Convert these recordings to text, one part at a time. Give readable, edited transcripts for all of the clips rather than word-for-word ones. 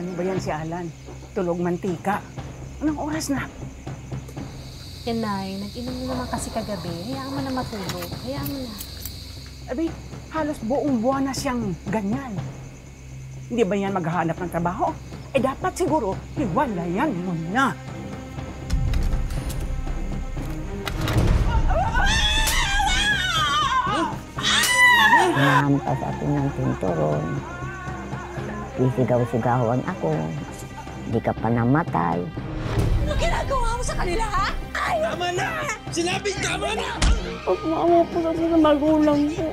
Ano ba yan si Alan? Tulog mantika. Anong oras na? Yan, Nay. Nag-inom na naman kasi kagabi. Hayaan mo na matulog. Hayaan mo na. Abi, halos buong buwan na siyang ganyan. Hindi ba yan maghahanap ng trabaho? Eh dapat siguro, hiwalayan mo na. Hinampas ako ng tinturon. Sisigaw-sigawan ako. Di ka pa namatay. Ano ginagawa mo sa kanila, ha? Ay! Tama na! Sinabing tama na! Pagmama po kasi sa magulang ko.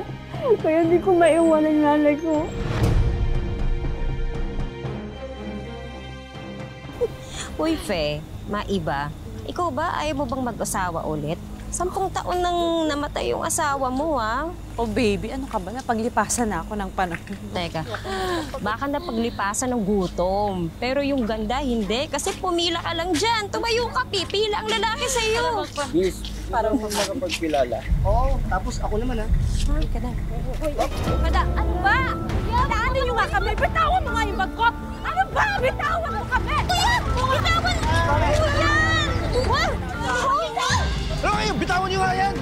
Kaya hindi ko maiwan ang nanay ko. Uy, Fe, maiba. Ikaw ba, ayaw mo bang mag-asawa ulit? 10 taon nang namatay yung asawa mo, ha? Oh, baby, ano ka ba? Napaglipasan na ako ng panahon. Teka, baka napaglipasan ng gutom. Pero yung ganda, hindi. Kasi pumila ka lang dyan. Tumayo ka, pipila ang lalaki sa'yo. Miss, parang magpagpilala. Oo, tapos ako naman, ha? Ay, ka na. Kada, ano ba? Daanin niyo nga kami! Bitawan mo nga yung bag ko! Ano ba? Bitawan mo kami! Kuya! Bitawan! Kuya! Wow! Ano kayo? Bitawan niyo nga yan!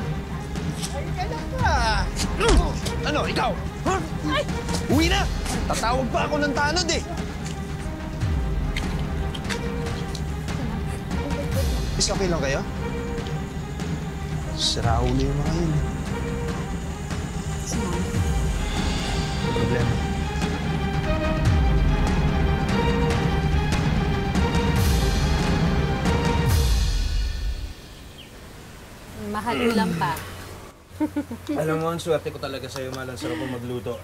Ay, kailan ka? Ano, ikaw? Ha? Ay! Uwi na! Tatawag pa ako ng tanod, eh! Is okay lang kayo? Sira ulo yung mga yun. May problema. Mahal ulam pa. Alam mo, ang swerte ko talaga sa'yo, Mal. Ang sarap mo magluto.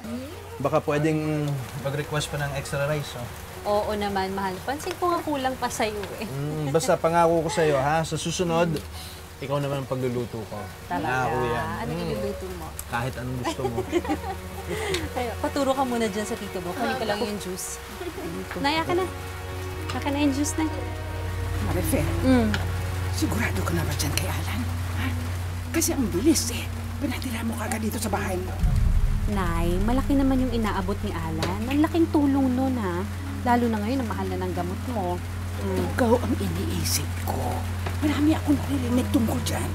Baka pwedeng mag-request pa ng extra rice, oh. Oo naman, mahal. Pansin ko nga kulang pa sa'yo eh. Basta pangako ko sa'yo, ha? Sa susunod, ikaw naman ang pagluluto ko. Talaga? Pangako yan. Ano iluluto mo? Kahit anong gusto mo. Ay, paturo ka muna dyan sa tito mo. Kunin ko lang yung juice. Naya ka na. Naka na yung juice na. Marife, sigurado ka na ba dyan kay Alan? Ha? Kasi ang bilis eh. Pinatira mo kagad dito sa bahay mo. Nay, malaki naman yung inaabot ni Alan. Ang laking tulong nun, ha? Lalo na ngayon, ang mahal na ng gamot mo. Ikaw ang iniisip ko. Marami akong naririnig tungkol dyan.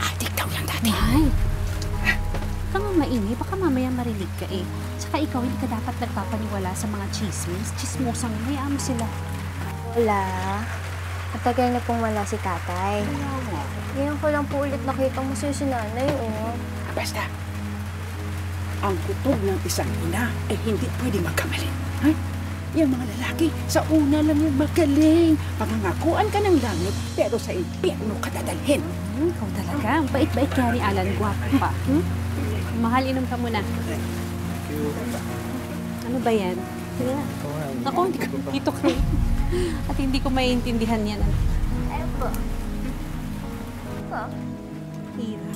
Adik daw yan dati. Nay! Ka nga maingay, baka mamaya marilig ka eh. Saka ikaw, hindi ka dapat nagpapaniwala sa mga chismis. Chismosang hayaan mo sila. Wala. Matagal na pong wala si tatay. Ngayon ko lang po ulit nakita mo si nanay, oh. Basta, ang kutob ng isang ina ay hindi pwedeng magkamali. Ha? Yung mga lalaki, sa una lang yung magaling. Pangangakuan ka ng langit, pero sa impyerno ka dadalhin. Ikaw talaga. Ang bait-bait kaya ni Alan. Guwapo pa. Mahal, inom ka muna. Ano ba yan? Ako, hindi ko dito ka. At hindi ko maiintindihan yan. Epo. Hira.